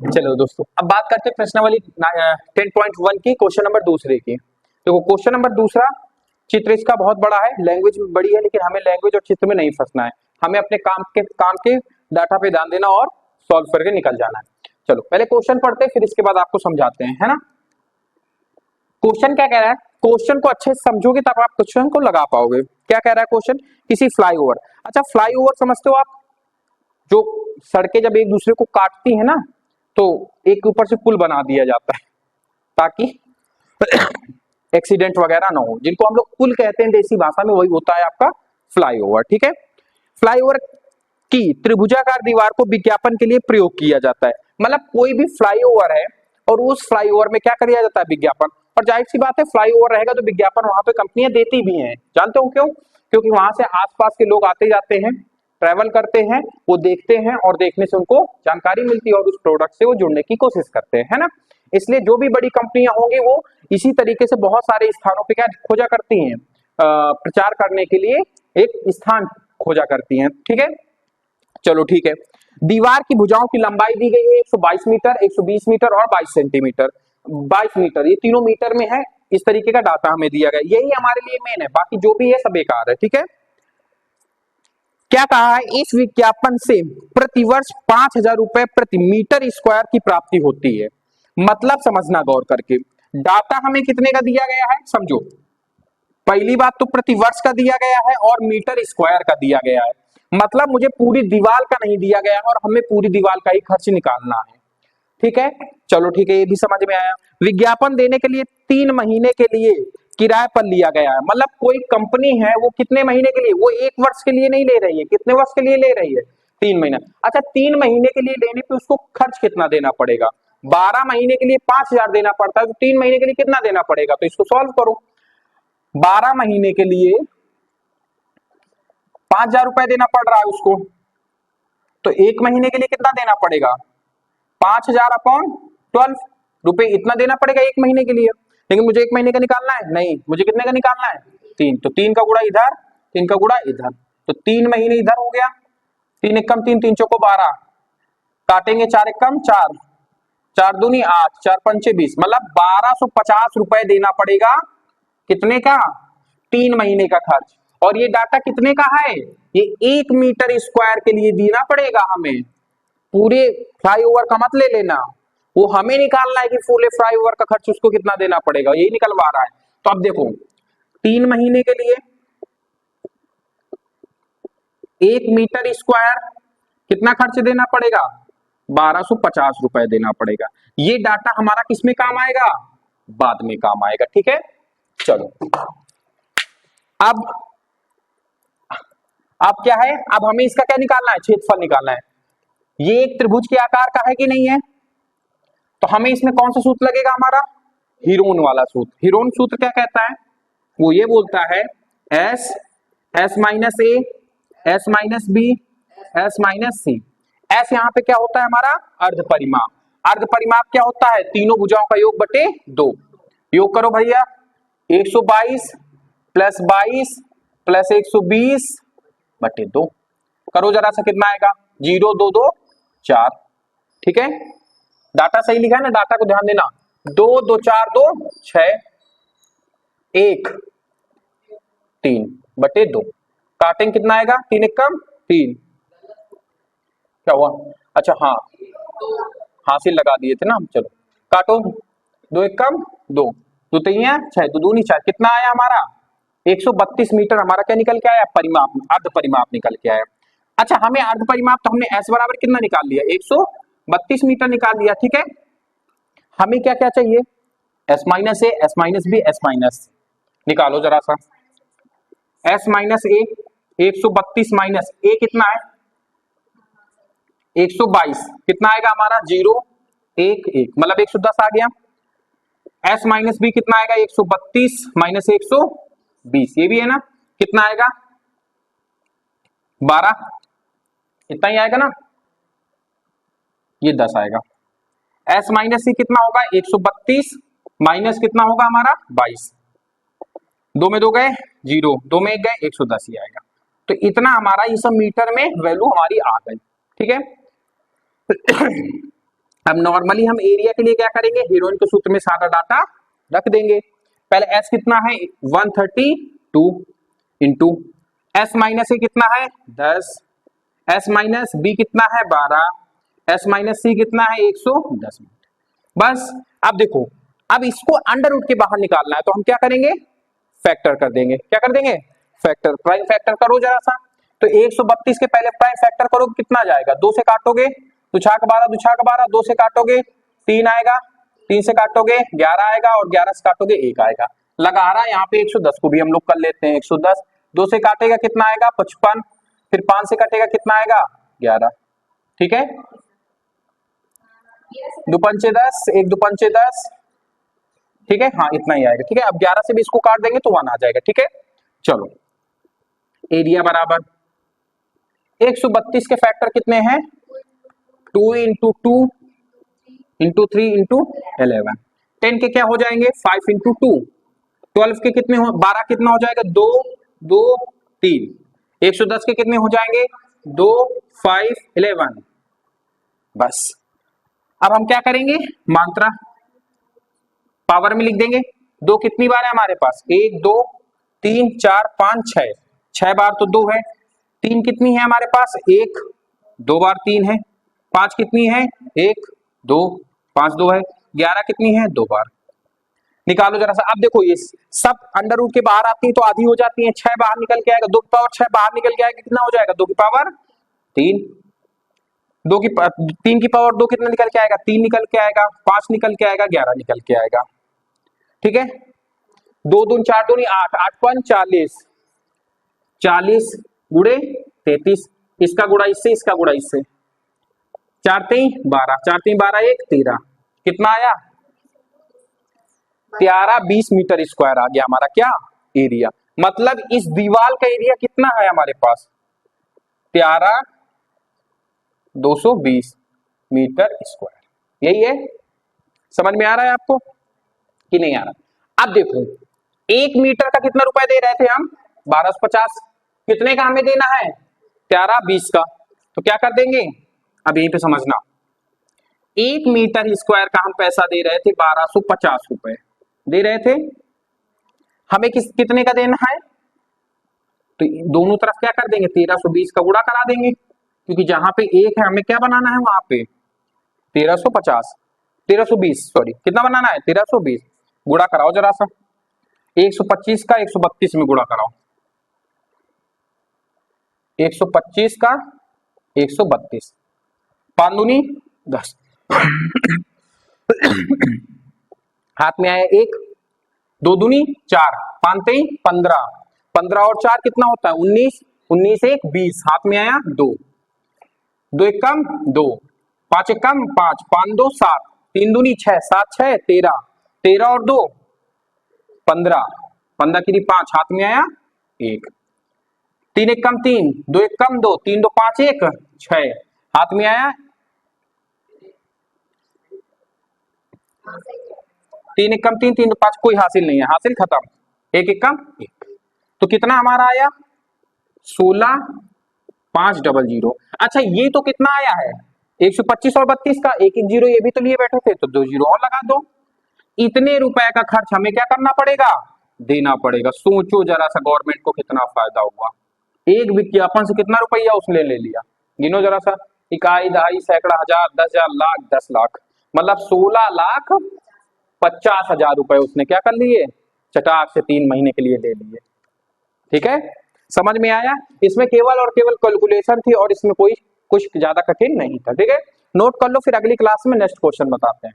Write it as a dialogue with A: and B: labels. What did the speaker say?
A: चलो दोस्तों, अब बात करते हैं प्रश्नावली 10.1 की, क्वेश्चन नंबर दूसरे की। देखो क्वेश्चन नंबर दूसरा, चित्र इसका बहुत बड़ा है, लैंग्वेज बड़ी है, लेकिन हमें लैंग्वेज और चित्र में नहीं फंसना है। हमें अपने काम के डाटा पे ध्यान देना और सॉल्व करके निकल जाना है। चलो पहले क्वेश्चन पढ़ते हैं, फिर इसके बाद आपको समझाते हैं, है ना। क्वेश्चन क्या कह रहा है, क्वेश्चन को अच्छे से समझोगे तब आप क्वेश्चन को लगा पाओगे। क्या कह रहा है क्वेश्चन, किसी फ्लाईओवर, अच्छा फ्लाईओवर समझते हो आप, जो सड़कें जब एक दूसरे को काटती है ना, तो एक ऊपर से पुल बना दिया जाता है ताकि एक्सीडेंट वगैरह ना हो, जिनको हम लोग पुल कहते हैं देसी भाषा में, वही होता है आपका फ्लाईओवर। ठीक है, फ्लाईओवर की त्रिभुजाकार दीवार को विज्ञापन के लिए प्रयोग किया जाता है। मतलब कोई भी फ्लाईओवर है और उस फ्लाईओवर में क्या किया जाता है, विज्ञापन। और जाहिर सी बात है, फ्लाईओवर रहेगा तो विज्ञापन वहां पे कंपनियां देती भी हैं। जानते हो क्यों? क्योंकि वहां से आसपास के लोग आते जाते हैं, ट्रैवल करते हैं, वो देखते हैं और देखने से उनको जानकारी मिलती है और उस प्रोडक्ट से वो जुड़ने की कोशिश करते हैं, है ना। इसलिए जो भी बड़ी कंपनियां होंगी वो इसी तरीके से बहुत सारे स्थानों पे क्या खोजा करती हैं, प्रचार करने के लिए एक स्थान खोजा करती हैं। ठीक है, चलो ठीक है। दीवार की भुजाओं की लंबाई दी गई है 122 मीटर, 120 मीटर और 22 सेंटीमीटर। 22 मीटर, ये तीनों मीटर में है। इस तरीके का डाटा हमें दिया गया, यही हमारे लिए मेन है, बाकी जो भी है सब बेकार है। ठीक है, क्या कहा है, इस विज्ञापन से प्रतिवर्ष 5,000 रुपए प्रति मीटर स्क्वायर की प्राप्ति होती है। मतलब समझना गौर करके, डाटा हमें कितने का दिया गया है, समझो। पहली बात तो प्रति वर्ष का दिया गया है और मीटर स्क्वायर का दिया गया है, मतलब मुझे पूरी दीवार का नहीं दिया गया है और हमें पूरी दीवार का ही खर्च निकालना है। ठीक है, चलो ठीक है, ये भी समझ में आया। विज्ञापन देने के लिए 3 महीने के लिए किराए पर लिया गया है। मतलब कोई कंपनी है, वो कितने महीने के लिए, वो 1 वर्ष के लिए नहीं ले रही है, कितने वर्ष के लिए ले रही है, 3 महीना। अच्छा 3 महीने के लिए लेने पे उसको खर्च कितना देना पड़ेगा, 12 महीने के लिए 5,000 देना पड़ता है, तो 3 महीने के लिए कितना देना पड़ेगा, तो इसको सॉल्व करो। 12 महीने के लिए 5,000 रुपए देना पड़ रहा है उसको, तो 1 महीने के लिए कितना देना पड़ेगा, 5,000 अपॉन 12 रुपए, इतना देना पड़ेगा 1 महीने के लिए। लेकिन मुझे 1 महीने का निकालना है, नहीं, मुझे कितने का निकालना है, 3, तो 3 का गुणा इधर, 3 का गुणा इधर, तो 3 महीने इधर हो गया, 3 एकम 3, 3 चौको 12, काटेंगे 4 एकम 4, 4 दूनी 8, 4 पंचे 20, मतलब 1250 रुपए देना पड़ेगा। कितने का, 3 महीने का खर्च। और ये डाटा कितने का है, ये 1 मीटर स्क्वायर के लिए देना पड़ेगा हमें। पूरे फ्लाईओवर का मत ले लेना, वो हमें निकालना है कि पूरे फ्लाईओवर का खर्च उसको कितना देना पड़ेगा, यही निकलवा रहा है। तो अब देखो 3 महीने के लिए 1 मीटर स्क्वायर कितना खर्च देना पड़ेगा, 1250 रुपए देना पड़ेगा। ये डाटा हमारा किसमें काम आएगा, बाद में काम आएगा। ठीक है, चलो अब क्या है, अब हमें इसका क्या निकालना है, क्षेत्रफल निकालना है। ये एक त्रिभुज के आकार का है कि नहीं है, तो हमें इसमें कौन सा सूत्र लगेगा, हमारा हीरोन वाला सूत्र। हीरोन सूत्र क्या कहता है, वो ये बोलता है S, S minus A, S minus B, S minus C. S यहाँ पे क्या होता है, हमारा अर्ध परिमाप। अर्ध परिमाप क्या होता है, तीनों भुजाओं का योग बटे 2। योग करो भैया, 122 प्लस 22 प्लस 120 बटे 2, करो जरा सा, कितना आएगा, 0 2 2 4। ठीक है, डाटा सही लिखा है ना, डाटा को ध्यान देना, 2 2 4 2 6, 1 3 बटे 2, काटेंगे कितना आएगा, 3 एकम 3, क्या हुआ, अच्छा हाँ, हासिल लगा दिए थे ना हम, चलो काटो, 2 एकम 2, 2 3 6, 2 दूनी 4, कितना आया हमारा 132 मीटर, हमारा क्या निकल के आया, परिमाप, अर्ध परिमाप निकल के आया। अच्छा हमें अर्ध परिमाप, तो हमने एस बराबर कितना निकाल लिया, 132 मीटर निकाल लिया। ठीक है, हमें क्या क्या चाहिए, S minus A, S minus B, S minus, निकालो जरा सा। S minus A 132 minus A कितना है, 122, कितना आएगा हमारा, 0 1 1, मतलब 110 आ गया। एस माइनस बी कितना आएगा, 132 माइनस 120, ये भी है ना, कितना आएगा 12, इतना ही आएगा ना, ये 10 आएगा। एस माइनस सी कितना होगा, 132 माइनस कितना होगा हमारा 22, 2 में 2 गए 0, 2 में 1 गए 110 ही आएगा। तो इतना हमारा ये सब मीटर में वैल्यू हमारी आ गई। ठीक है, अब नॉर्मली हम एरिया के लिए क्या करेंगे, हीरोइन के सूत्र में सारा डाटा रख देंगे। पहले एस कितना है 132 इंटू एस माइनस ए कितना है 10, एस माइनस बी कितना है 12, एस माइनस सी कितना है 110 मिनट। बस अब देखो, अब इसको अंडर रूट के बाहर निकालना है तो हम क्या करेंगे, फैक्टर कर देंगे। क्या कर देंगे, फैक्टर। प्राइम फैक्टर करो जरा सा, तो 132 के पहले प्राइम फैक्टर करो, कितना जाएगा, 2 से काटोगे तो 6 का 12, 2 से काटोगे 3 आएगा, 3 से काटोगे 11 आएगा, और 11 से काटोगे 1 आएगा। लगा रहा है यहाँ पे 110 को भी हम लोग कर लेते हैं, 110 2 से काटेगा कितना आएगा 55, फिर 5 से कटेगा कितना आएगा 11। ठीक है, 2 पंचे 10, 1 2 पंचे 10, ठीक है, हाँ इतना ही आएगा। ठीक है, अब 11 से भी इसको काट देंगे तो 1 आ जाएगा। ठीक है, चलो एरिया बराबर 132 के फैक्टर कितने हैं 2 इंटू 2 इंटू 3 इंटू 11, 10 के क्या हो जाएंगे 5 इंटू 2, 12 के कितने हो 12 कितना हो जाएगा 2 2 3, 110 के कितने हो जाएंगे 2 5 11। बस अब हम क्या करेंगे, मात्रा पावर में लिख देंगे। 2 कितनी बार है हमारे पास 1 2 3 4 5 6, 6 बार तो 2 है। 3 कितनी है हमारे पास 1, 2 बार 3 है। 5 कितनी है 1 2 5 2 है। 11 कितनी है 2 बार। निकालो जरा सा। अब देखो ये सब अंडर रूट के बाहर आती है तो आधी हो जाती है, 6 बाहर निकल के आएगा, 2 की पावर 6 बाहर निकल के आएगा, कितना हो जाएगा 2 की पावर 3, 3 की पावर 2 कितना निकल के आएगा 3 निकल के आएगा, 5 निकल के आएगा, 11 निकल के आएगा। ठीक है, 2 दूनी 4 दूनी 8, 8 5 40, 40 गुड़े 33, इसका गुड़ा इससे, इसका गुड़ा इससे, 4 3 12, 4 3 12 1 13, कितना आया 13 20 मीटर स्क्वायर आ गया हमारा क्या एरिया। मतलब इस दीवार का एरिया कितना है हमारे पास 13 220 मीटर स्क्वायर। यही है, समझ में आ रहा है आपको कि नहीं आ रहा। अब देखो 1 मीटर का कितना रुपए दे रहे थे हम 1250, कितने का हमें देना है 13 20 का, तो क्या कर देंगे, अब यहीं पे समझना, 1 मीटर स्क्वायर का हम पैसा दे रहे थे 1250 रुपए दे रहे थे, हमें कितने का देना है, तो दोनों तरफ क्या कर देंगे 1320 का गुणा करा देंगे, क्योंकि जहां पे 1 है हमें क्या बनाना है वहां पे 1320 सॉरी कितना बनाना है 1320, गुणा कराओ जरा सा, 125 का 132 में गुणा कराओ, 125 का 132, 5 दूनी 10 हाथ में आया 1, 2 दूनी 4, 5 3 15, 15 और 4 कितना होता है 19, 19 1 20, हाथ में आया 2, 2 1 कम 2, 5 1 कम 5, 5 2 7, 3 दूनी 6, 7 6 13, 13 और 2 15, 15 की 5, हाथ में आया 1, 3 1 कम 3, 2 1 कम 2, 3 2 5 1 6, हाथ में आया 3 1 कम 3, 3 2 5, कोई हासिल नहीं है, हासिल खत्म, 1 1 कम 1, तो कितना हमारा आया 16 5 00। अच्छा ये तो कितना आया है 125 और 32 का, 1 1 0 ये भी तो लिए बैठे थे, तो 2 0 और लगा दो। इतने रुपए का खर्च हमें क्या करना पड़ेगा, देना पड़ेगा। सोचो जरा सा गवर्नमेंट को कितना फायदा हुआ, एक विज्ञापन से कितना रुपया उसने ले लिया, गिनो जरा सा, इकाई दहाई सैकड़ा हजार 10,000 लाख 10 लाख, मतलब 16,50,000 रुपए उसने क्या कर लिए, चटाक से 3 महीने के लिए ले लिए। ठीक है, समझ में आया, इसमें केवल और केवल कैलकुलेशन थी और इसमें कोई कुछ ज्यादा कठिन नहीं था। ठीक है, नोट कर लो, फिर अगली क्लास में नेक्स्ट क्वेश्चन बताते हैं।